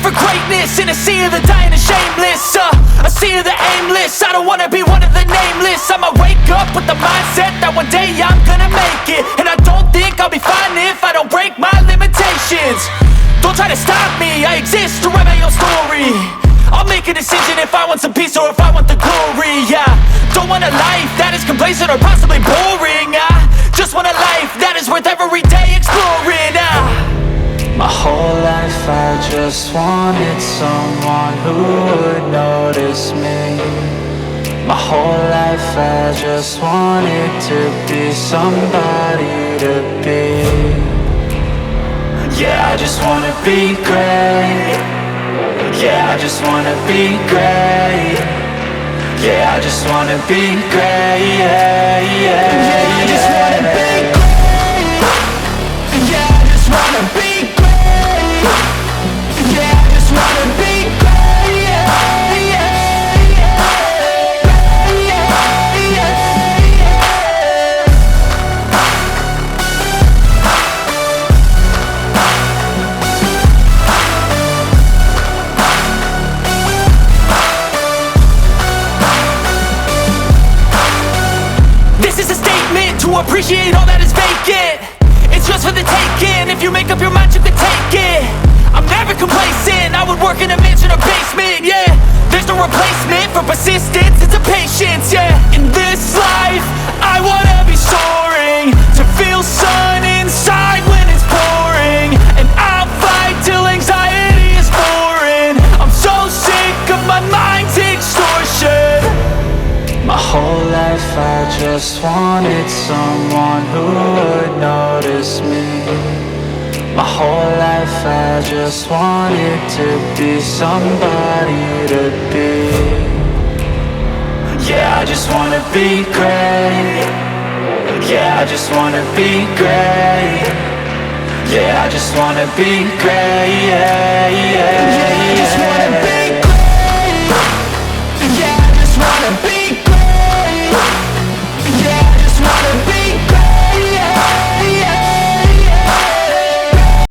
for greatness in a sea of the dying and shameless, a sea of the aimless. I don't wanna be one of the nameless. I'ma wake up with the mindset that one day I'm gonna make it, and I don't think I'll be fine if I don't break my limitations. Don't try to stop me, I exist to write my own story. I'll make a decision if I want some peace or if I want the glory, yeah. Don't want a life that is complacent or possibly boring. I just want a life that is worth every day exploring. My whole life I just wanted someone who would notice me. My whole life I just wanted to be somebody to be. Yeah, I just wanna be great. Yeah, I just wanna be great. Yeah, I just wanna be great. Yeah, yeah, yeah, I just wanna be great. Yeah, I just wanna be great. Yeah, I just wanna be great. Yeah, yeah, yeah, yeah, yeah. This is a statement to appreciate all that is vacant. It's just for the taking. If you make up your mind, you can take it. I'm never complacent. I would work in a mansion or basement, yeah. There's no replacement for persistence, it's a patience, yeah. In this life, I wanna be soaring, to feel sun inside when it's pouring, and I'll fight till anxiety is foreign. I'm so sick of my mind's extortion. My whole life I just wanted someone who would notice me. My whole life I just wanted to be somebody to be. Yeah, I just wanna be great. Yeah, I just wanna be great. Yeah, I just wanna be great. Yeah, yeah, yeah.